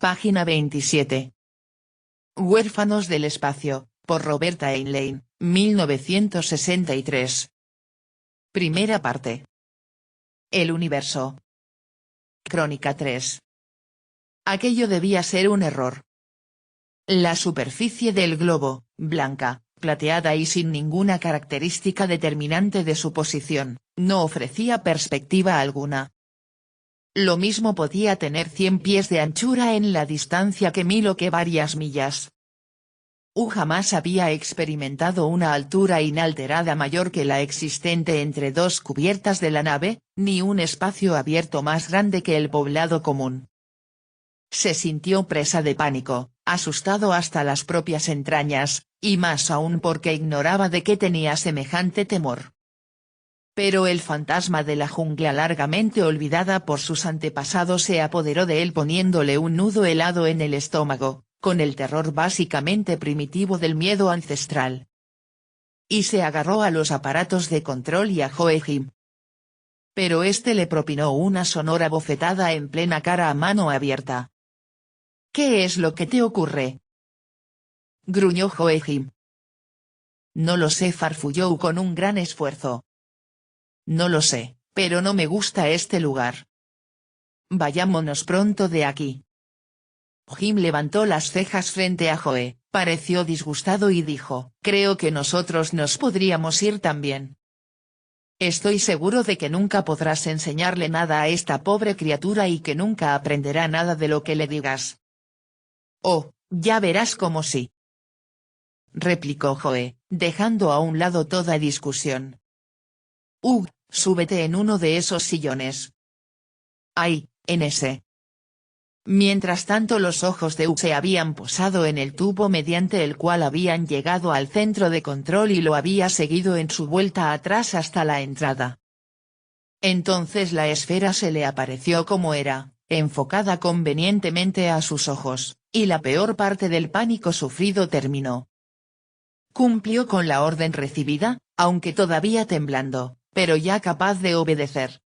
Página 27. Huérfanos del espacio, por Roberta Heinlein, 1963. Primera parte. El universo. Crónica 3. Aquello debía ser un error. La superficie del globo, blanca, plateada y sin ninguna característica determinante de su posición, no ofrecía perspectiva alguna. Lo mismo podía tener 100 pies de anchura en la distancia que 1000 o que varias millas. Jamás había experimentado una altura inalterada mayor que la existente entre dos cubiertas de la nave, ni un espacio abierto más grande que el poblado común. Se sintió presa de pánico, asustado hasta las propias entrañas, y más aún porque ignoraba de qué tenía semejante temor. Pero el fantasma de la jungla largamente olvidada por sus antepasados se apoderó de él poniéndole un nudo helado en el estómago, con el terror básicamente primitivo del miedo ancestral. Y se agarró a los aparatos de control y a Joachim. Pero este le propinó una sonora bofetada en plena cara a mano abierta. «¿Qué es lo que te ocurre?», gruñó Joachim. «No lo sé», farfulló con un gran esfuerzo. «No lo sé, pero no me gusta este lugar. Vayámonos pronto de aquí». Jim levantó las cejas frente a Joe, pareció disgustado y dijo, «Creo que nosotros nos podríamos ir también. Estoy seguro de que nunca podrás enseñarle nada a esta pobre criatura y que nunca aprenderá nada de lo que le digas». «Oh, ya verás cómo sí», replicó Joe, dejando a un lado toda discusión. Súbete en uno de esos sillones. «Ay, en ese». Mientras tanto los ojos de se habían posado en el tubo mediante el cual habían llegado al centro de control y lo había seguido en su vuelta atrás hasta la entrada. Entonces la esfera se le apareció como era, enfocada convenientemente a sus ojos, y la peor parte del pánico sufrido terminó. Cumplió con la orden recibida, aunque todavía temblando, pero ya capaz de obedecer.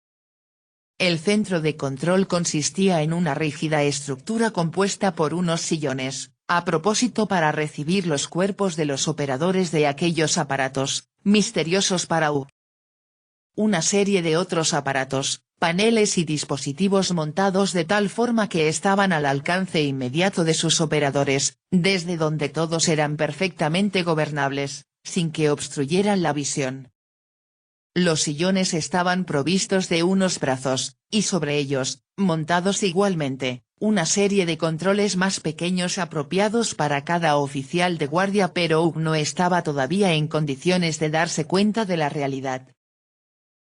El centro de control consistía en una rígida estructura compuesta por unos sillones, a propósito para recibir los cuerpos de los operadores de aquellos aparatos, misteriosos para una serie de otros aparatos, paneles y dispositivos montados de tal forma que estaban al alcance inmediato de sus operadores, desde donde todos eran perfectamente gobernables, sin que obstruyeran la visión. Los sillones estaban provistos de unos brazos, y sobre ellos, montados igualmente, una serie de controles más pequeños apropiados para cada oficial de guardia, pero no estaba todavía en condiciones de darse cuenta de la realidad.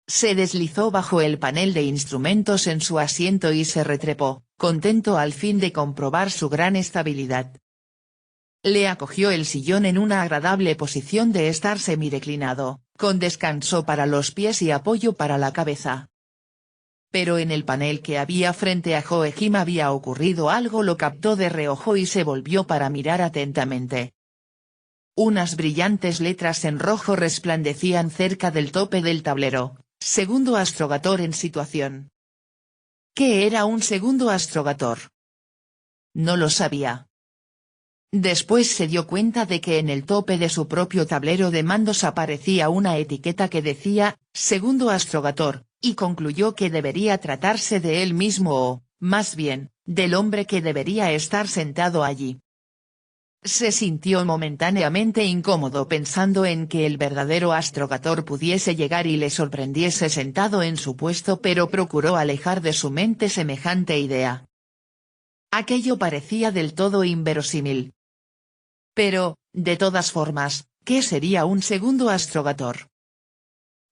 Se deslizó bajo el panel de instrumentos en su asiento y se retrepó, contento al fin de comprobar su gran estabilidad. Le acogió el sillón en una agradable posición de estar semireclinado, con descanso para los pies y apoyo para la cabeza. Pero en el panel que había frente a Joachim había ocurrido algo, lo captó de reojo y se volvió para mirar atentamente. Unas brillantes letras en rojo resplandecían cerca del tope del tablero, segundo astrogator en situación. ¿Qué era un segundo astrogator? No lo sabía. Después se dio cuenta de que en el tope de su propio tablero de mandos aparecía una etiqueta que decía, segundo astrogator, y concluyó que debería tratarse de él mismo o, más bien, del hombre que debería estar sentado allí. Se sintió momentáneamente incómodo pensando en que el verdadero astrogator pudiese llegar y le sorprendiese sentado en su puesto, pero procuró alejar de su mente semejante idea. Aquello parecía del todo inverosímil. Pero, de todas formas, ¿qué sería un segundo astrogator?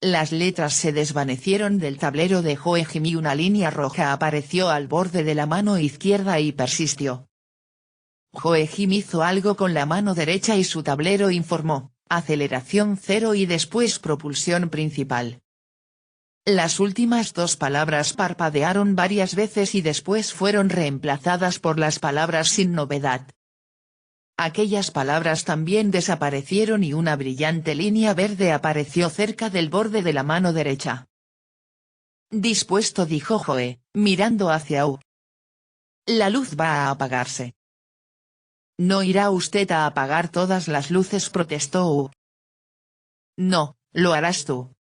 Las letras se desvanecieron del tablero de Joachim y una línea roja apareció al borde de la mano izquierda y persistió. Joachim hizo algo con la mano derecha y su tablero informó, aceleración 0 y después propulsión principal. Las últimas dos palabras parpadearon varias veces y después fueron reemplazadas por las palabras sin novedad. Aquellas palabras también desaparecieron y una brillante línea verde apareció cerca del borde de la mano derecha. Dispuesto, dijo Joe, mirando hacia La luz va a apagarse. ¿No irá usted a apagar todas las luces?, protestó Hugh. No, lo harás tú.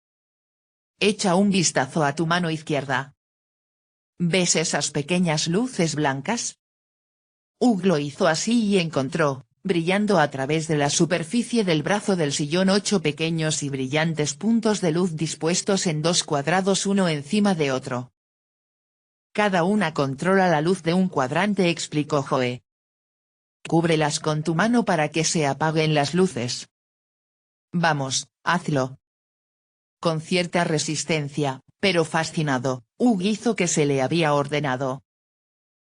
Echa un vistazo a tu mano izquierda. ¿Ves esas pequeñas luces blancas? Hugh lo hizo así y encontró, brillando a través de la superficie del brazo del sillón, 8 pequeños y brillantes puntos de luz dispuestos en 2 cuadrados uno encima de otro. Cada una controla la luz de un cuadrante, explicó Joe. Cúbrelas con tu mano para que se apaguen las luces. Vamos, hazlo. Con cierta resistencia, pero fascinado, Hugh hizo que se le había ordenado.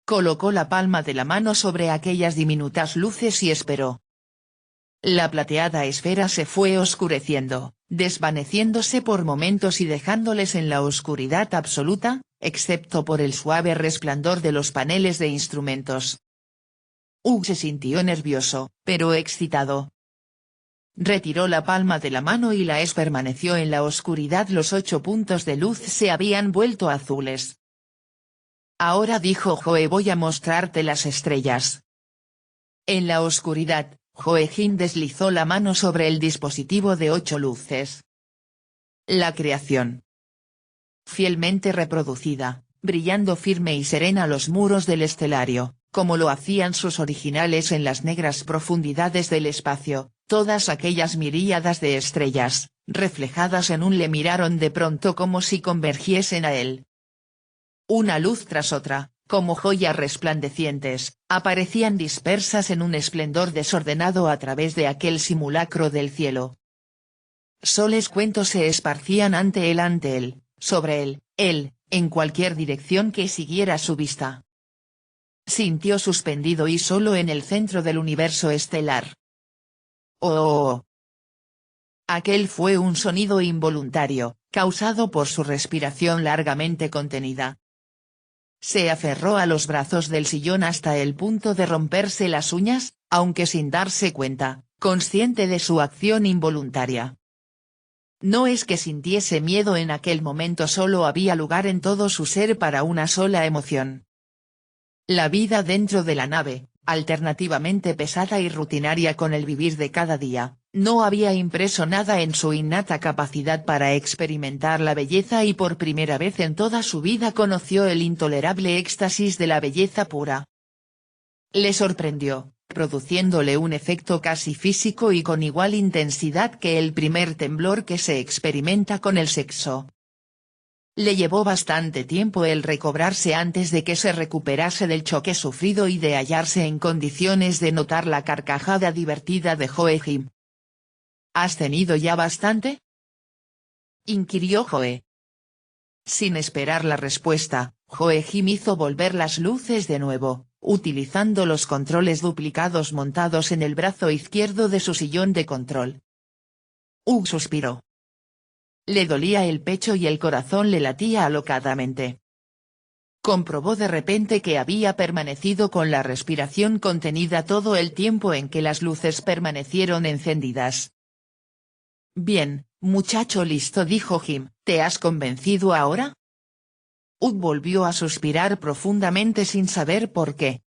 Colocó la palma de la mano sobre aquellas diminutas luces y esperó. La plateada esfera se fue oscureciendo, desvaneciéndose por momentos y dejándoles en la oscuridad absoluta, excepto por el suave resplandor de los paneles de instrumentos. Hugh se sintió nervioso, pero excitado. Retiró la palma de la mano y la esfera permaneció en la oscuridad. Los 8 puntos de luz se habían vuelto azules. Ahora, dijo Joe, voy a mostrarte las estrellas. En la oscuridad, Joaquín deslizó la mano sobre el dispositivo de 8 luces. La creación. Fielmente reproducida, brillando firme y serena los muros del estelario, como lo hacían sus originales en las negras profundidades del espacio, todas aquellas miríadas de estrellas, reflejadas en un le miraron de pronto como si convergiesen a él. Una luz tras otra, como joyas resplandecientes, aparecían dispersas en un esplendor desordenado a través de aquel simulacro del cielo. Soles cuentos se esparcían ante él, sobre él, en cualquier dirección que siguiera su vista. Sintió suspendido y solo en el centro del universo estelar. ¡Oh! Aquel fue un sonido involuntario, causado por su respiración largamente contenida. Se aferró a los brazos del sillón hasta el punto de romperse las uñas, aunque sin darse cuenta, consciente de su acción involuntaria. No es que sintiese miedo en aquel momento, solo había lugar en todo su ser para una sola emoción. La vida dentro de la nave, alternativamente pesada y rutinaria con el vivir de cada día, no había impreso nada en su innata capacidad para experimentar la belleza, y por primera vez en toda su vida conoció el intolerable éxtasis de la belleza pura. Le sorprendió, produciéndole un efecto casi físico y con igual intensidad que el primer temblor que se experimenta con el sexo. Le llevó bastante tiempo el recobrarse antes de que se recuperase del choque sufrido y de hallarse en condiciones de notar la carcajada divertida de Joe. ¿Has tenido ya bastante?, inquirió Joe. Sin esperar la respuesta, Joaquín hizo volver las luces de nuevo, utilizando los controles duplicados montados en el brazo izquierdo de su sillón de control. Hugh suspiró. Le dolía el pecho y el corazón le latía alocadamente. Comprobó de repente que había permanecido con la respiración contenida todo el tiempo en que las luces permanecieron encendidas. Bien, muchacho listo, dijo Jim, ¿te has convencido ahora? Hugh volvió a suspirar profundamente sin saber por qué.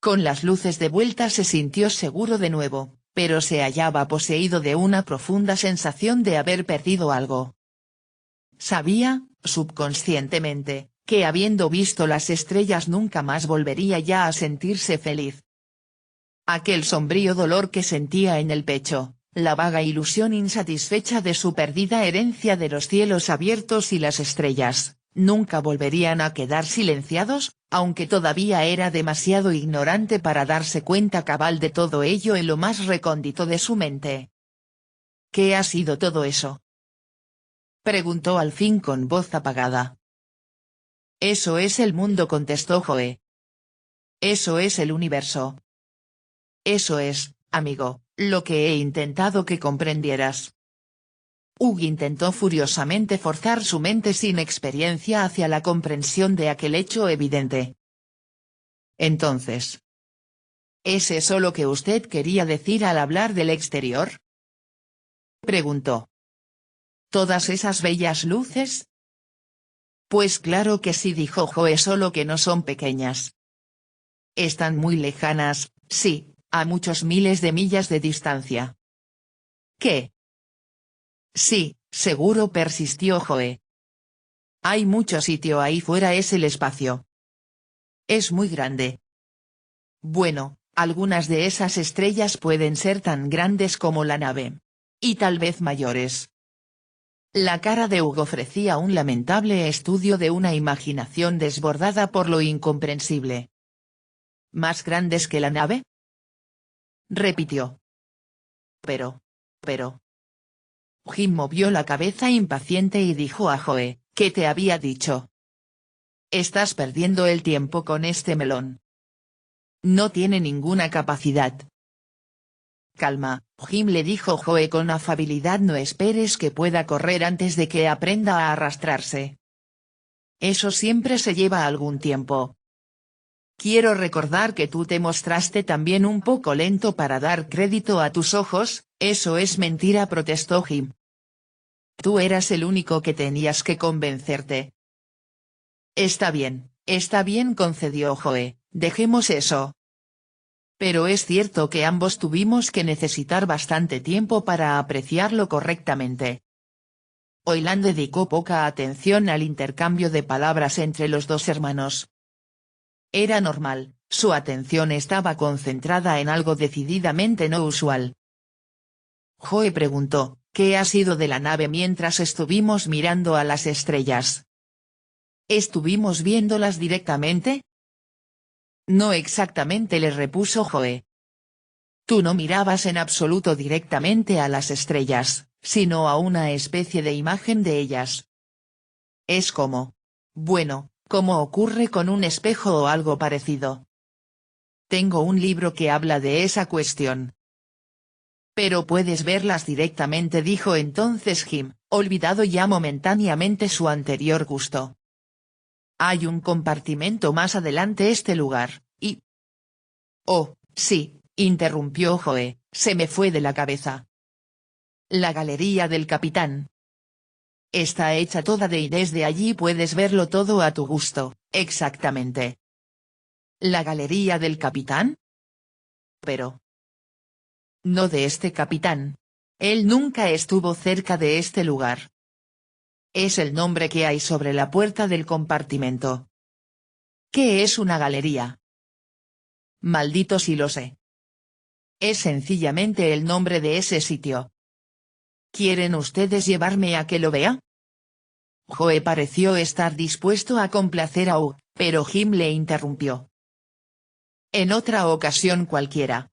Con las luces de vuelta se sintió seguro de nuevo, pero se hallaba poseído de una profunda sensación de haber perdido algo. Sabía, subconscientemente, que habiendo visto las estrellas nunca más volvería ya a sentirse feliz. Aquel sombrío dolor que sentía en el pecho, la vaga ilusión insatisfecha de su perdida herencia de los cielos abiertos y las estrellas, nunca volverían a quedar silenciados, aunque todavía era demasiado ignorante para darse cuenta cabal de todo ello en lo más recóndito de su mente. ¿Qué ha sido todo eso?, preguntó al fin con voz apagada. Eso es el mundo, contestó Joe. Eso es el universo. Eso es, amigo, lo que he intentado que comprendieras. Hugh intentó furiosamente forzar su mente sin experiencia hacia la comprensión de aquel hecho evidente. Entonces, ¿es eso lo que usted quería decir al hablar del exterior?, preguntó. ¿Todas esas bellas luces? Pues claro que sí, dijo Joe, solo que no son pequeñas. Están muy lejanas, sí, a muchos miles de millas de distancia. ¿Qué? Sí, seguro, persistió Joe. Hay mucho sitio ahí fuera, es el espacio. Es muy grande. Bueno, algunas de esas estrellas pueden ser tan grandes como la nave. Y tal vez mayores. La cara de Hugh ofrecía un lamentable estudio de una imaginación desbordada por lo incomprensible. ¿Más grandes que la nave? Repitió. Pero. Jim movió la cabeza impaciente y dijo a Joe, ¿qué te había dicho? Estás perdiendo el tiempo con este melón. No tiene ninguna capacidad. Calma, Jim, le dijo Joe con afabilidad, no esperes que pueda correr antes de que aprenda a arrastrarse. Eso siempre se lleva algún tiempo. Quiero recordar que tú te mostraste también un poco lento para dar crédito a tus ojos. Eso es mentira, protestó Jim. Tú eras el único que tenías que convencerte. Está bien, concedió Joe, dejemos eso. Pero es cierto que ambos tuvimos que necesitar bastante tiempo para apreciarlo correctamente. Oilan dedicó poca atención al intercambio de palabras entre los dos hermanos. Era normal, su atención estaba concentrada en algo decididamente no usual. Joe preguntó, ¿qué ha sido de la nave mientras estuvimos mirando a las estrellas? ¿Estuvimos viéndolas directamente? No exactamente, le repuso Joe. Tú no mirabas en absoluto directamente a las estrellas, sino a una especie de imagen de ellas. Es como. Bueno, como ocurre con un espejo o algo parecido. Tengo un libro que habla de esa cuestión. Pero puedes verlas directamente, dijo entonces Jim, olvidado ya momentáneamente su anterior gusto. Hay un compartimento más adelante este lugar, y... Oh, sí, interrumpió Joe, se me fue de la cabeza. La galería del capitán. Está hecha toda de y desde allí puedes verlo todo a tu gusto, exactamente. ¿La galería del capitán? Pero... no de este capitán. Él nunca estuvo cerca de este lugar. Es el nombre que hay sobre la puerta del compartimento. ¿Qué es una galería? Maldito si lo sé. Es sencillamente el nombre de ese sitio. ¿Quieren ustedes llevarme a que lo vea? Joe pareció estar dispuesto a complacer a Hugh, pero Jim le interrumpió. En otra ocasión cualquiera.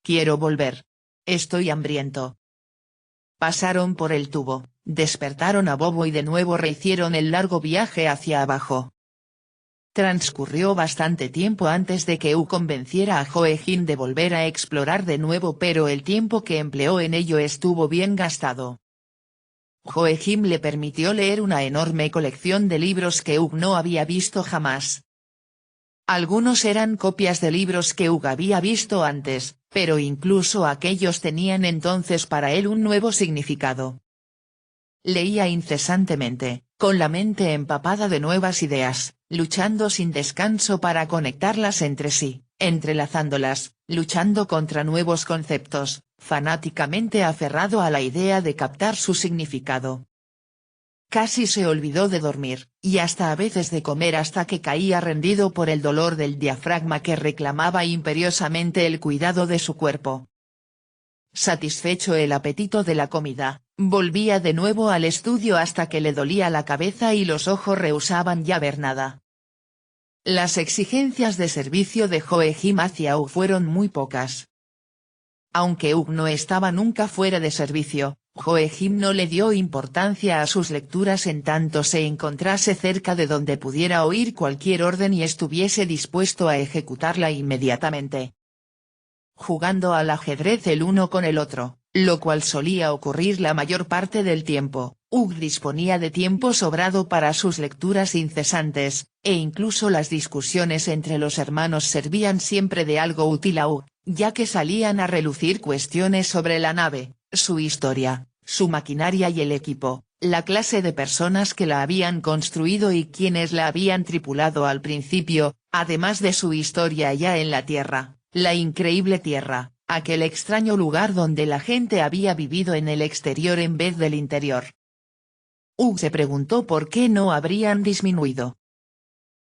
Quiero volver. Estoy hambriento. Pasaron por el tubo, despertaron a Bobo y de nuevo rehicieron el largo viaje hacia abajo. Transcurrió bastante tiempo antes de que Hugh convenciera a Joe Jim de volver a explorar de nuevo, pero el tiempo que empleó en ello estuvo bien gastado. Joe Jim le permitió leer una enorme colección de libros que Hugh no había visto jamás. Algunos eran copias de libros que Hugh había visto antes, pero incluso aquellos tenían entonces para él un nuevo significado. Leía incesantemente, con la mente empapada de nuevas ideas, luchando sin descanso para conectarlas entre sí, entrelazándolas, luchando contra nuevos conceptos, fanáticamente aferrado a la idea de captar su significado. Casi se olvidó de dormir, y hasta a veces de comer hasta que caía rendido por el dolor del diafragma que reclamaba imperiosamente el cuidado de su cuerpo. Satisfecho el apetito de la comida, volvía de nuevo al estudio hasta que le dolía la cabeza y los ojos rehusaban ya ver nada. Las exigencias de servicio de Joe Jim hacia Hugh fueron muy pocas. Aunque Hugh no estaba nunca fuera de servicio, Joe Jim no le dio importancia a sus lecturas en tanto se encontrase cerca de donde pudiera oír cualquier orden y estuviese dispuesto a ejecutarla inmediatamente. Jugando al ajedrez el uno con el otro, lo cual solía ocurrir la mayor parte del tiempo, Hugh disponía de tiempo sobrado para sus lecturas incesantes, e incluso las discusiones entre los hermanos servían siempre de algo útil a Hugh, ya que salían a relucir cuestiones sobre la nave, su historia, su maquinaria y el equipo, la clase de personas que la habían construido y quienes la habían tripulado al principio, además de su historia ya en la Tierra, la increíble Tierra, aquel extraño lugar donde la gente había vivido en el exterior en vez del interior. Hugh se preguntó por qué no habrían disminuido.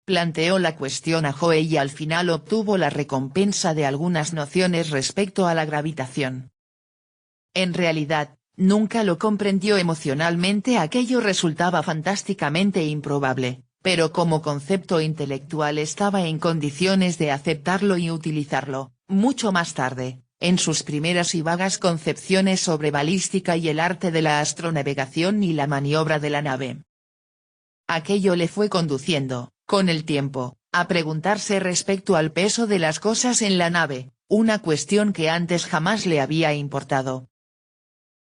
Planteó la cuestión a Joe y al final obtuvo la recompensa de algunas nociones respecto a la gravitación. En realidad, nunca lo comprendió emocionalmente, aquello resultaba fantásticamente improbable, pero como concepto intelectual estaba en condiciones de aceptarlo y utilizarlo, mucho más tarde, en sus primeras y vagas concepciones sobre balística y el arte de la astronavegación y la maniobra de la nave. Aquello le fue conduciendo, con el tiempo, a preguntarse respecto al peso de las cosas en la nave, una cuestión que antes jamás le había importado.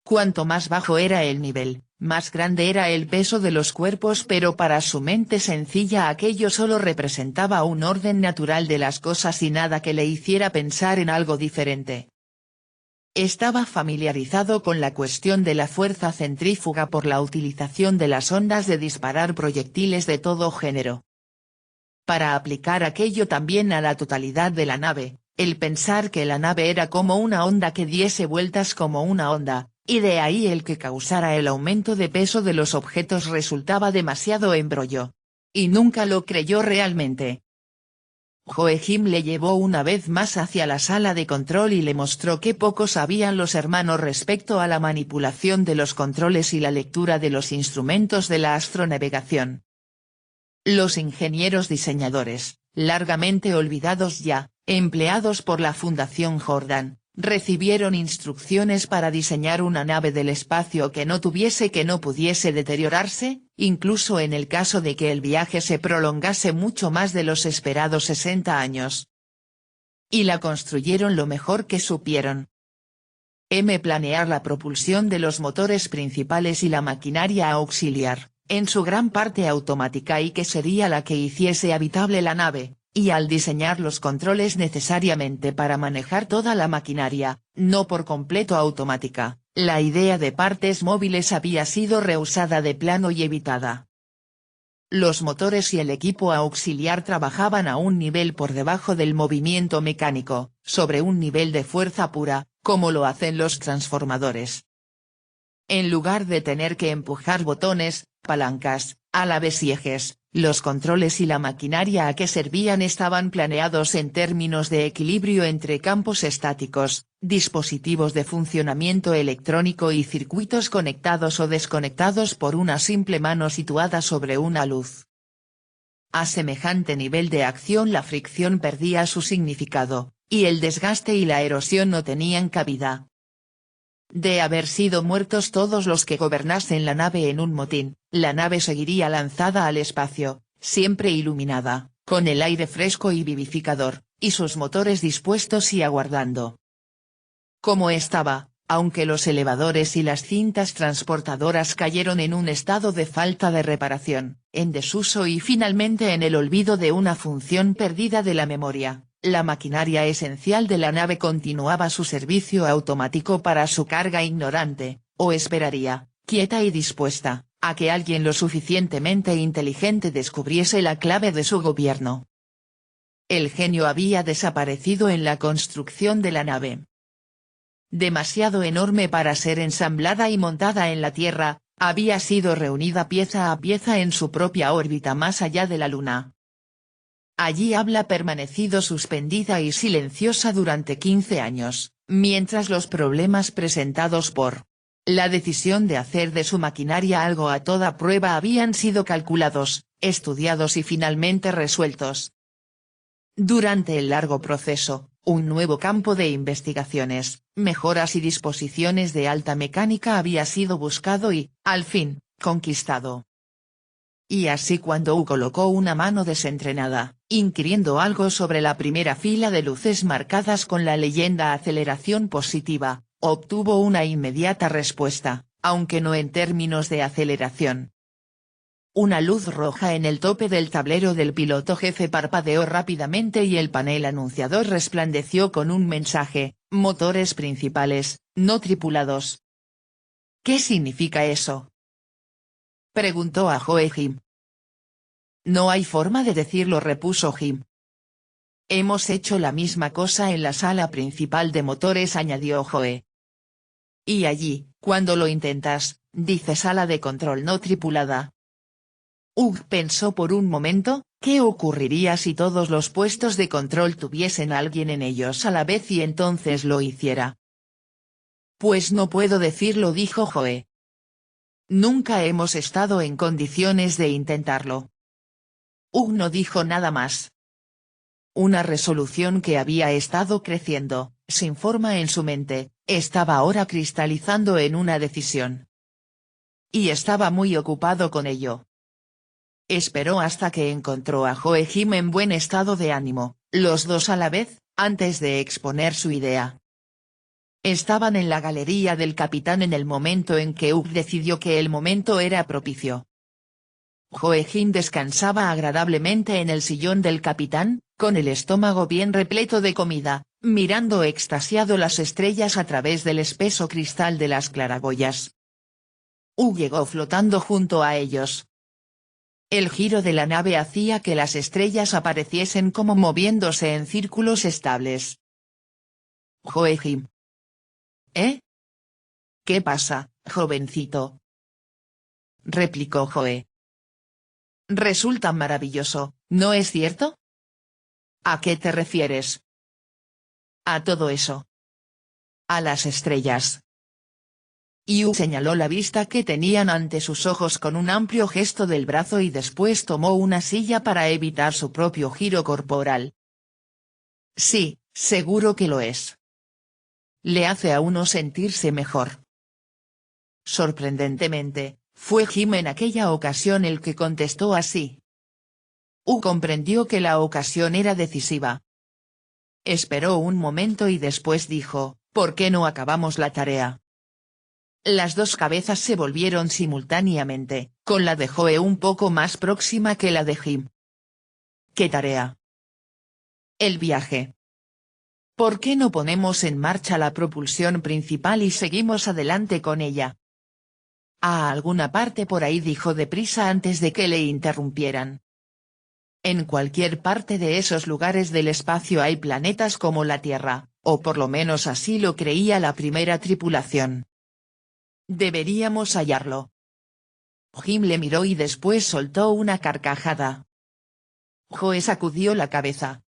Cuanto más bajo era el nivel, más grande era el peso de los cuerpos, pero para su mente sencilla aquello solo representaba un orden natural de las cosas y nada que le hiciera pensar en algo diferente. Estaba familiarizado con la cuestión de la fuerza centrífuga por la utilización de las ondas de disparar proyectiles de todo género. Para aplicar aquello también a la totalidad de la nave, el pensar que la nave era como una onda que diese vueltas como una onda, y de ahí el que causara el aumento de peso de los objetos resultaba demasiado embrollo. Y nunca lo creyó realmente. Joachim le llevó una vez más hacia la sala de control y le mostró qué poco sabían los hermanos respecto a la manipulación de los controles y la lectura de los instrumentos de la astronavegación. Los ingenieros diseñadores, largamente olvidados ya, empleados por la Fundación Jordan, recibieron instrucciones para diseñar una nave del espacio que no pudiese deteriorarse, incluso en el caso de que el viaje se prolongase mucho más de los esperados 60 años. Y la construyeron lo mejor que supieron. Planear la propulsión de los motores principales y la maquinaria auxiliar, en su gran parte automática y que sería la que hiciese habitable la nave, y al diseñar los controles necesariamente para manejar toda la maquinaria, no por completo automática, la idea de partes móviles había sido rehusada de plano y evitada. Los motores y el equipo auxiliar trabajaban a un nivel por debajo del movimiento mecánico, sobre un nivel de fuerza pura, como lo hacen los transformadores. En lugar de tener que empujar botones, palancas, a la vez y ejes, los controles y la maquinaria a que servían estaban planeados en términos de equilibrio entre campos estáticos, dispositivos de funcionamiento electrónico y circuitos conectados o desconectados por una simple mano situada sobre una luz. A semejante nivel de acción la fricción perdía su significado, y el desgaste y la erosión no tenían cabida. De haber sido muertos todos los que gobernasen la nave en un motín, la nave seguiría lanzada al espacio, siempre iluminada, con el aire fresco y vivificador, y sus motores dispuestos y aguardando. Como estaba, aunque los elevadores y las cintas transportadoras cayeron en un estado de falta de reparación, en desuso y finalmente en el olvido de una función perdida de la memoria, la maquinaria esencial de la nave continuaba su servicio automático para su carga ignorante, o esperaría, quieta y dispuesta, a que alguien lo suficientemente inteligente descubriese la clave de su gobierno. El genio había desaparecido en la construcción de la nave. Demasiado enorme para ser ensamblada y montada en la Tierra, había sido reunida pieza a pieza en su propia órbita más allá de la Luna. Allí había permanecido suspendida y silenciosa durante 15 años, mientras los problemas presentados por la decisión de hacer de su maquinaria algo a toda prueba habían sido calculados, estudiados y finalmente resueltos. Durante el largo proceso, un nuevo campo de investigaciones, mejoras y disposiciones de alta mecánica había sido buscado y, al fin, conquistado. Y así cuando Hugh colocó una mano desentrenada, inquiriendo algo sobre la primera fila de luces marcadas con la leyenda aceleración positiva, obtuvo una inmediata respuesta, aunque no en términos de aceleración. Una luz roja en el tope del tablero del piloto jefe parpadeó rápidamente y el panel anunciador resplandeció con un mensaje: motores principales, no tripulados. ¿Qué significa eso?, preguntó a Joachim. No hay forma de decirlo, repuso Jim. Hemos hecho la misma cosa en la sala principal de motores, añadió Joe. Y allí, cuando lo intentas, dice sala de control no tripulada. Hugh pensó por un momento, ¿qué ocurriría si todos los puestos de control tuviesen a alguien en ellos a la vez y entonces lo hiciera? Pues no puedo decirlo, dijo Joe. Nunca hemos estado en condiciones de intentarlo. Hugh no dijo nada más. Una resolución que había estado creciendo, sin forma en su mente, estaba ahora cristalizando en una decisión. Y estaba muy ocupado con ello. Esperó hasta que encontró a Joe Jim en buen estado de ánimo, los dos a la vez, antes de exponer su idea. Estaban en la galería del capitán en el momento en que Hugh decidió que el momento era propicio. Joe Jim descansaba agradablemente en el sillón del capitán, con el estómago bien repleto de comida, mirando extasiado las estrellas a través del espeso cristal de las claraboyas. Hugh llegó flotando junto a ellos. El giro de la nave hacía que las estrellas apareciesen como moviéndose en círculos estables. Joe Jim. ¿Eh? ¿Qué pasa, jovencito? Replicó Joe. Resulta maravilloso, ¿no es cierto? ¿A qué te refieres? A todo eso. A las estrellas. Hugh señaló la vista que tenían ante sus ojos con un amplio gesto del brazo y después tomó una silla para evitar su propio giro corporal. Sí, seguro que lo es. Le hace a uno sentirse mejor. Sorprendentemente, fue Jim en aquella ocasión el que contestó así. Hugh comprendió que la ocasión era decisiva. Esperó un momento y después dijo, ¿por qué no acabamos la tarea? Las dos cabezas se volvieron simultáneamente, con la de Joe un poco más próxima que la de Jim. ¿Qué tarea? El viaje. ¿Por qué no ponemos en marcha la propulsión principal y seguimos adelante con ella? A alguna parte por ahí, dijo deprisa antes de que le interrumpieran. En cualquier parte de esos lugares del espacio hay planetas como la Tierra, o por lo menos así lo creía la primera tripulación. Deberíamos hallarlo. Jim le miró y después soltó una carcajada. Joe sacudió la cabeza.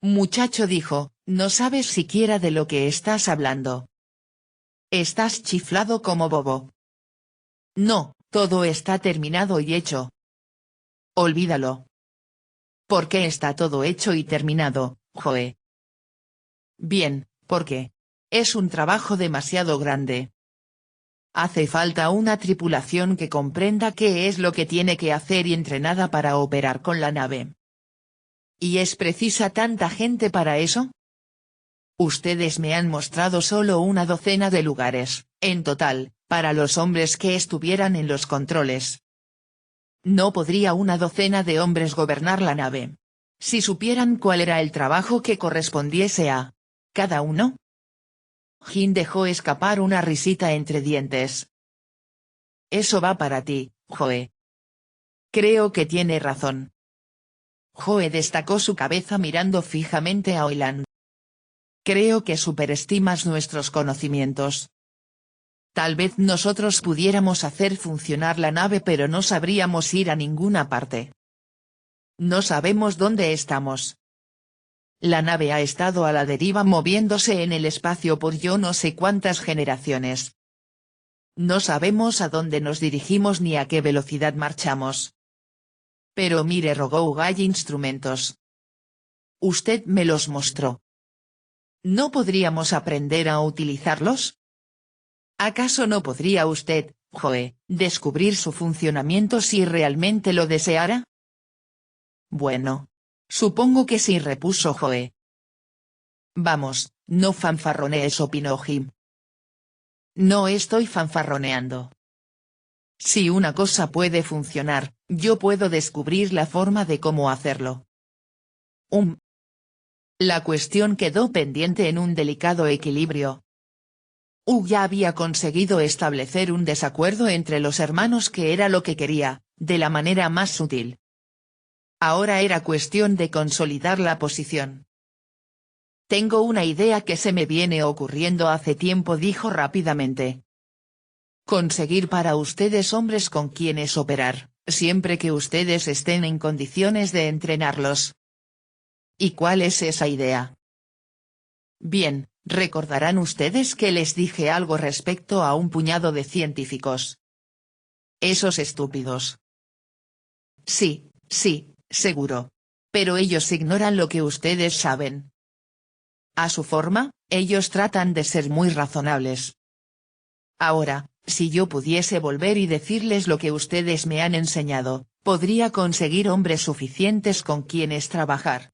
Muchacho, dijo, no sabes siquiera de lo que estás hablando. Estás chiflado como bobo. No, todo está terminado y hecho. Olvídalo. ¿Por qué está todo hecho y terminado, Joe? Bien, porque es un trabajo demasiado grande. Hace falta una tripulación que comprenda qué es lo que tiene que hacer y entrenada para operar con la nave. ¿Y es precisa tanta gente para eso? Ustedes me han mostrado solo una docena de lugares, en total, para los hombres que estuvieran en los controles. ¿No podría una docena de hombres gobernar la nave? Si supieran cuál era el trabajo que correspondiese a cada uno. Jim dejó escapar una risita entre dientes. Eso va para ti, Joe. Creo que tiene razón. Joe destacó su cabeza mirando fijamente a Oyland. Creo que superestimas nuestros conocimientos. Tal vez nosotros pudiéramos hacer funcionar la nave, pero no sabríamos ir a ninguna parte. No sabemos dónde estamos. La nave ha estado a la deriva moviéndose en el espacio por yo no sé cuántas generaciones. No sabemos a dónde nos dirigimos ni a qué velocidad marchamos. Pero mire, rogó Hugh, hay instrumentos. Usted me los mostró. ¿No podríamos aprender a utilizarlos? ¿Acaso no podría usted, Joe, descubrir su funcionamiento si realmente lo deseara? Bueno. Supongo que sí, repuso Joe. Vamos, no fanfarronees, opinó Jim. No estoy fanfarroneando. Si una cosa puede funcionar, yo puedo descubrir la forma de cómo hacerlo. La cuestión quedó pendiente en un delicado equilibrio. Hugh ya había conseguido establecer un desacuerdo entre los hermanos que era lo que quería, de la manera más sutil. Ahora era cuestión de consolidar la posición. Tengo una idea que se me viene ocurriendo hace tiempo, dijo rápidamente. Conseguir para ustedes hombres con quienes operar, siempre que ustedes estén en condiciones de entrenarlos. ¿Y cuál es esa idea? Bien, recordarán ustedes que les dije algo respecto a un puñado de científicos. Esos estúpidos. Sí, seguro. Pero ellos ignoran lo que ustedes saben. A su forma, ellos tratan de ser muy razonables. Ahora, si yo pudiese volver y decirles lo que ustedes me han enseñado, podría conseguir hombres suficientes con quienes trabajar.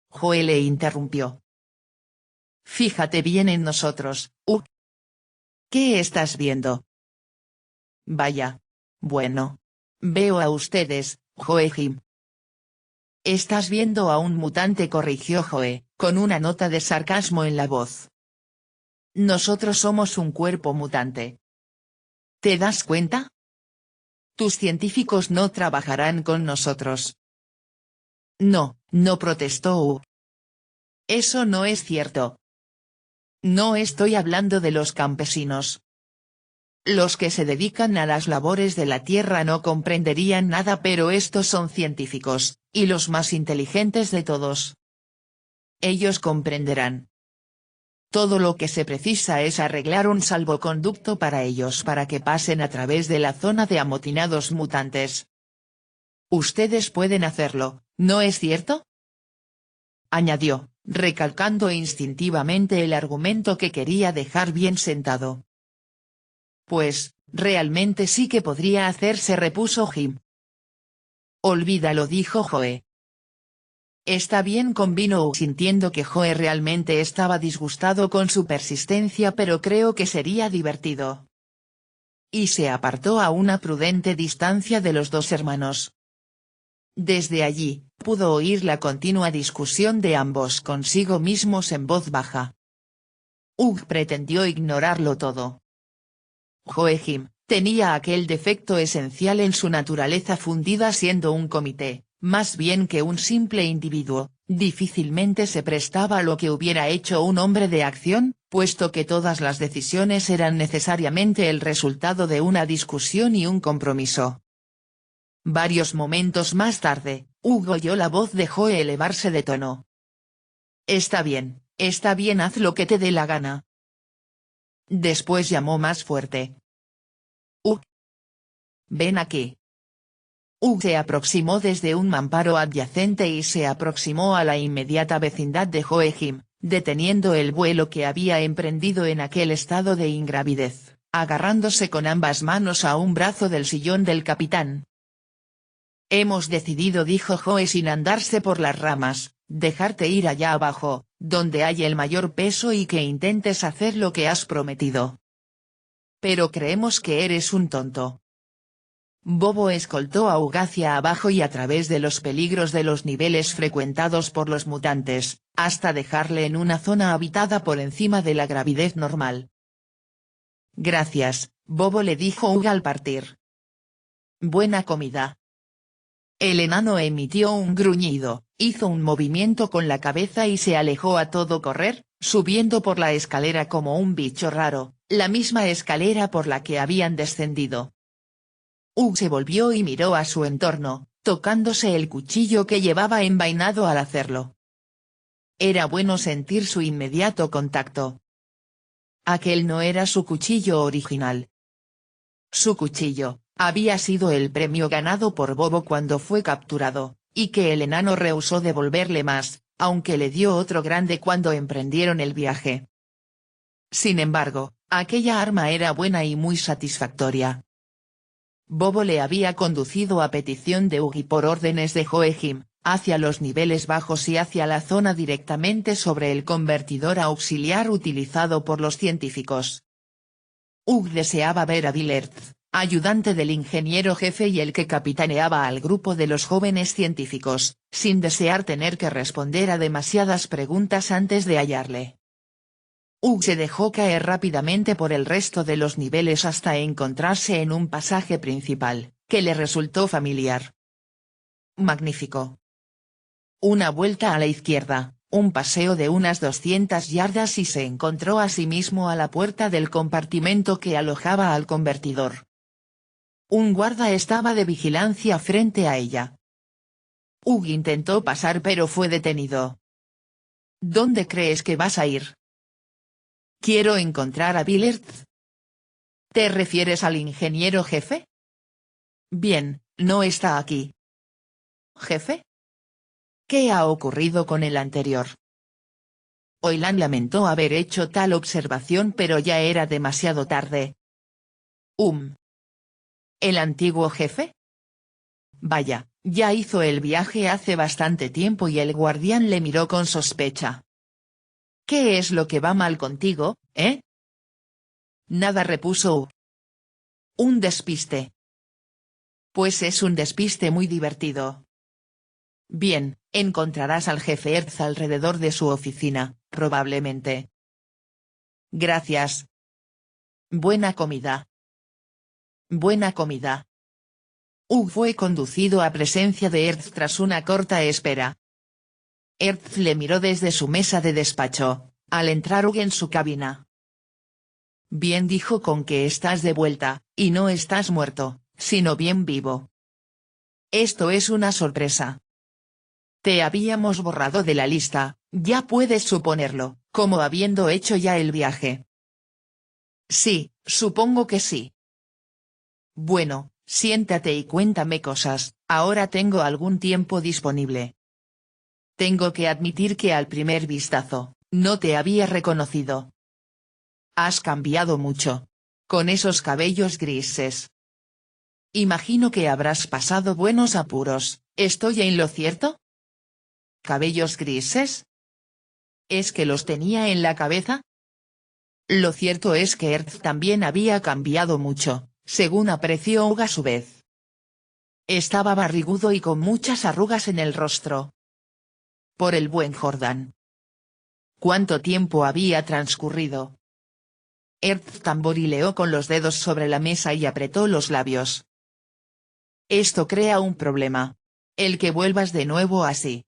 Joe le interrumpió. Fíjate bien en nosotros, Hugh. ¿Qué estás viendo? Vaya. Bueno. Veo a ustedes, Joe. Estás viendo a un mutante, corrigió Joe, con una nota de sarcasmo en la voz. Nosotros somos un cuerpo mutante. ¿Te das cuenta? Tus científicos no trabajarán con nosotros. No, protestó Hugh. Eso no es cierto. No estoy hablando de los campesinos. Los que se dedican a las labores de la tierra no comprenderían nada, pero estos son científicos, y los más inteligentes de todos. Ellos comprenderán. Todo lo que se precisa es arreglar un salvoconducto para ellos para que pasen a través de la zona de amotinados mutantes. Ustedes pueden hacerlo, ¿no es cierto? Añadió, recalcando instintivamente el argumento que quería dejar bien sentado. Pues, realmente sí que podría hacerse, repuso Jim. Olvídalo, dijo Joe. Está bien, convino, sintiendo que Joe realmente estaba disgustado con su persistencia, pero creo que sería divertido. Y se apartó a una prudente distancia de los dos hermanos. Desde allí, pudo oír la continua discusión de ambos consigo mismos en voz baja. Hugh pretendió ignorarlo todo. Joe tenía aquel defecto esencial en su naturaleza fundida, siendo un comité, más bien que un simple individuo, difícilmente se prestaba a lo que hubiera hecho un hombre de acción, puesto que todas las decisiones eran necesariamente el resultado de una discusión y un compromiso. Varios momentos más tarde, Hugh oyó la voz de Joe elevarse de tono. Está bien, haz lo que te dé la gana. Después llamó más fuerte. Hugh. Ven aquí. Hugh se aproximó desde un mamparo adyacente y se aproximó a la inmediata vecindad de Joe, deteniendo el vuelo que había emprendido en aquel estado de ingravidez, agarrándose con ambas manos a un brazo del sillón del capitán. Hemos decidido, dijo Joe sin andarse por las ramas, dejarte ir allá abajo, donde hay el mayor peso, y que intentes hacer lo que has prometido. Pero creemos que eres un tonto. Bobo escoltó a Hugh hacia abajo y a través de los peligros de los niveles frecuentados por los mutantes, hasta dejarle en una zona habitada por encima de la gravidez normal. Gracias, Bobo, le dijo Hugh al partir. Buena comida. El enano emitió un gruñido, hizo un movimiento con la cabeza y se alejó a todo correr, subiendo por la escalera como un bicho raro, la misma escalera por la que habían descendido. Hugh se volvió y miró a su entorno, tocándose el cuchillo que llevaba envainado al hacerlo. Era bueno sentir su inmediato contacto. Aquel no era su cuchillo original. Su cuchillo había sido el premio ganado por Bobo cuando fue capturado, y que el enano rehusó devolverle más, aunque le dio otro grande cuando emprendieron el viaje. Sin embargo, aquella arma era buena y muy satisfactoria. Bobo le había conducido a petición de Hugh y por órdenes de Joe hacia los niveles bajos y hacia la zona directamente sobre el convertidor auxiliar utilizado por los científicos. Hugh deseaba ver a Billard, ayudante del ingeniero jefe y el que capitaneaba al grupo de los jóvenes científicos, sin desear tener que responder a demasiadas preguntas antes de hallarle. Hugh se dejó caer rápidamente por el resto de los niveles hasta encontrarse en un pasaje principal, que le resultó familiar. Magnífico. Una vuelta a la izquierda, un paseo de unas 200 yardas y se encontró a sí mismo a la puerta del compartimento que alojaba al convertidor. Un guarda estaba de vigilancia frente a ella. Hugh intentó pasar pero fue detenido. ¿Dónde crees que vas a ir? Quiero encontrar a Billard. ¿Te refieres al ingeniero jefe? Bien, no está aquí. ¿Jefe? ¿Qué ha ocurrido con el anterior? Oilan lamentó haber hecho tal observación pero ya era demasiado tarde. ¿El antiguo jefe? Vaya, ya hizo el viaje hace bastante tiempo y el guardián le miró con sospecha. ¿Qué es lo que va mal contigo, eh? Nada, repuso Hugh. Un despiste. Pues es un despiste muy divertido. Bien, encontrarás al jefe Erz alrededor de su oficina, probablemente. Gracias. Buena comida. Buena comida. Hugh fue conducido a presencia de Erz tras una corta espera. Erz le miró desde su mesa de despacho, al entrar Hugh en su cabina. Bien, dijo, con que estás de vuelta, y no estás muerto, sino bien vivo. Esto es una sorpresa. Te habíamos borrado de la lista, ya puedes suponerlo, como habiendo hecho ya el viaje. Sí, supongo que sí. Bueno, siéntate y cuéntame cosas, ahora tengo algún tiempo disponible. Tengo que admitir que al primer vistazo, no te había reconocido. Has cambiado mucho. Con esos cabellos grises. Imagino que habrás pasado buenos apuros, ¿estoy en lo cierto? ¿Cabellos grises? ¿Es que los tenía en la cabeza? Lo cierto es que Erz también había cambiado mucho, según apreció Hugh a su vez. Estaba barrigudo y con muchas arrugas en el rostro. Por el buen Jordan. ¿Cuánto tiempo había transcurrido? Erz tamborileó con los dedos sobre la mesa y apretó los labios. Esto crea un problema. El que vuelvas de nuevo así.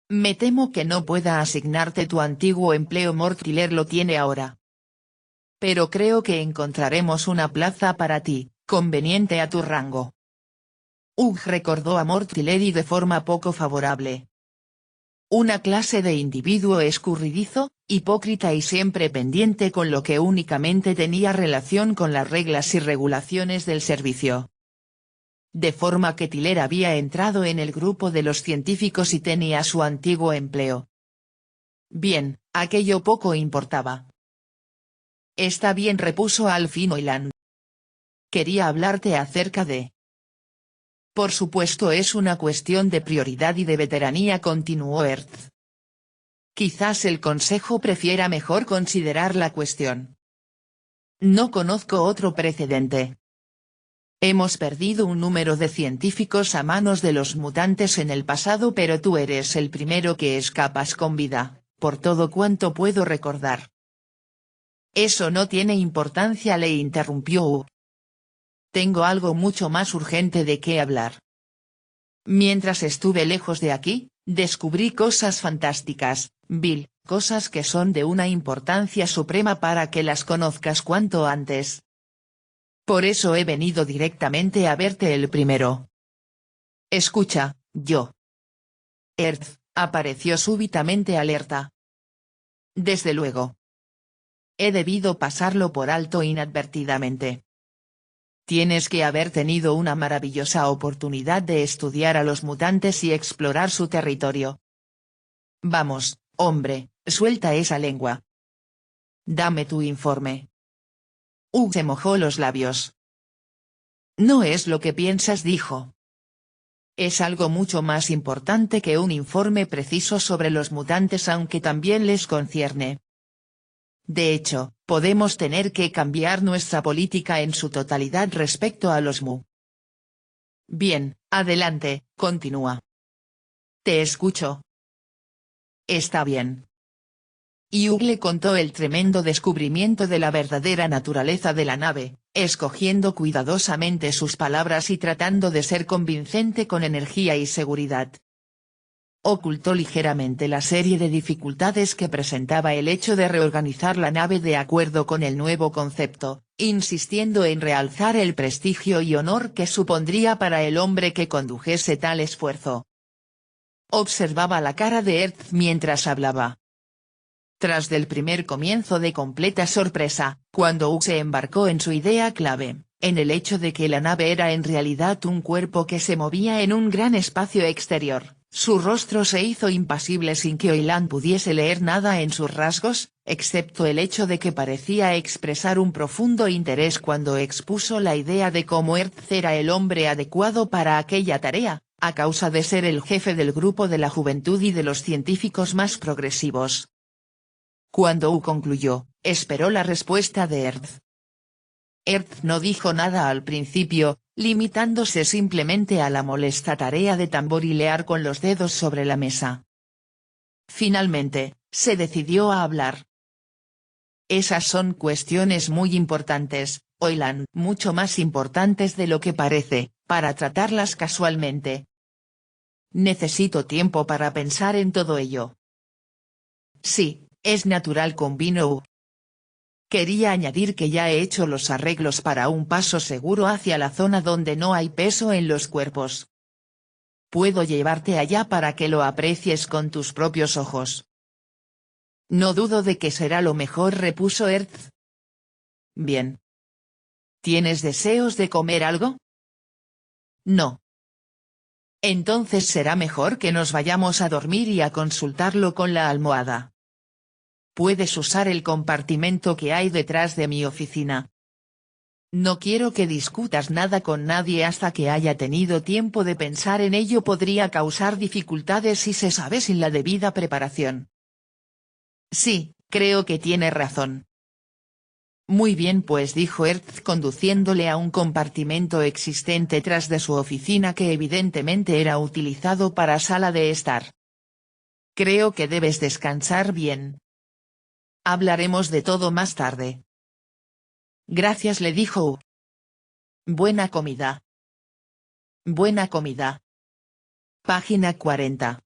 Me temo que no pueda asignarte tu antiguo empleo. Mortiller lo tiene ahora. Pero creo que encontraremos una plaza para ti, conveniente a tu rango. Hugh recordó a Mortiller de forma poco favorable. Una clase de individuo escurridizo, hipócrita y siempre pendiente con lo que únicamente tenía relación con las reglas y regulaciones del servicio. De forma que Tiller había entrado en el grupo de los científicos y tenía su antiguo empleo. Bien, aquello poco importaba. Está bien, repuso al fin Oiland. Quería hablarte acerca de... Por supuesto, es una cuestión de prioridad y de veteranía, continuó Erz. Quizás el Consejo prefiera mejor considerar la cuestión. No conozco otro precedente. Hemos perdido un número de científicos a manos de los mutantes en el pasado, pero tú eres el primero que escapas con vida, por todo cuanto puedo recordar. Eso no tiene importancia, le interrumpió Hugh. Tengo algo mucho más urgente de qué hablar. Mientras estuve lejos de aquí, descubrí cosas fantásticas, Bill, cosas que son de una importancia suprema para que las conozcas cuanto antes. Por eso he venido directamente a verte el primero. Escucha, yo. Erz apareció súbitamente alerta. Desde luego. He debido pasarlo por alto inadvertidamente. Tienes que haber tenido una maravillosa oportunidad de estudiar a los mutantes y explorar su territorio. Vamos, hombre, suelta esa lengua. Dame tu informe. Hugh se mojó los labios. No es lo que piensas, dijo. Es algo mucho más importante que un informe preciso sobre los mutantes, aunque también les concierne. De hecho, podemos tener que cambiar nuestra política en su totalidad respecto a los Mu. Bien, adelante, continúa. Te escucho. Está bien. Y Hugh le contó el tremendo descubrimiento de la verdadera naturaleza de la nave, escogiendo cuidadosamente sus palabras y tratando de ser convincente con energía y seguridad. Ocultó ligeramente la serie de dificultades que presentaba el hecho de reorganizar la nave de acuerdo con el nuevo concepto, insistiendo en realzar el prestigio y honor que supondría para el hombre que condujese tal esfuerzo. Observaba la cara de Earth mientras hablaba. Tras del primer comienzo de completa sorpresa, cuando Hugh se embarcó en su idea clave, en el hecho de que la nave era en realidad un cuerpo que se movía en un gran espacio exterior, su rostro se hizo impasible sin que Oilan pudiese leer nada en sus rasgos, excepto el hecho de que parecía expresar un profundo interés cuando expuso la idea de cómo Earth era el hombre adecuado para aquella tarea, a causa de ser el jefe del grupo de la juventud y de los científicos más progresivos. Cuando Hugh concluyó, esperó la respuesta de Earth. Earth no dijo nada al principio, limitándose simplemente a la molesta tarea de tamborilear con los dedos sobre la mesa. Finalmente, se decidió a hablar. Esas son cuestiones muy importantes, Oilan, mucho más importantes de lo que parece, para tratarlas casualmente. Necesito tiempo para pensar en todo ello. Sí, es natural, convino Hugh. Quería añadir que ya he hecho los arreglos para un paso seguro hacia la zona donde no hay peso en los cuerpos. Puedo llevarte allá para que lo aprecies con tus propios ojos. No dudo de que será lo mejor, repuso Earth. Bien. ¿Tienes deseos de comer algo? No. Entonces será mejor que nos vayamos a dormir y a consultarlo con la almohada. Puedes usar el compartimento que hay detrás de mi oficina. No quiero que discutas nada con nadie hasta que haya tenido tiempo de pensar en ello. Podría causar dificultades si se sabe sin la debida preparación. Sí, creo que tiene razón. Muy bien, pues, dijo Earth conduciéndole a un compartimento existente tras de su oficina que evidentemente era utilizado para sala de estar. Creo que debes descansar bien. Hablaremos de todo más tarde. Gracias, le dijo Hugh. Buena comida. Buena comida. Página 40.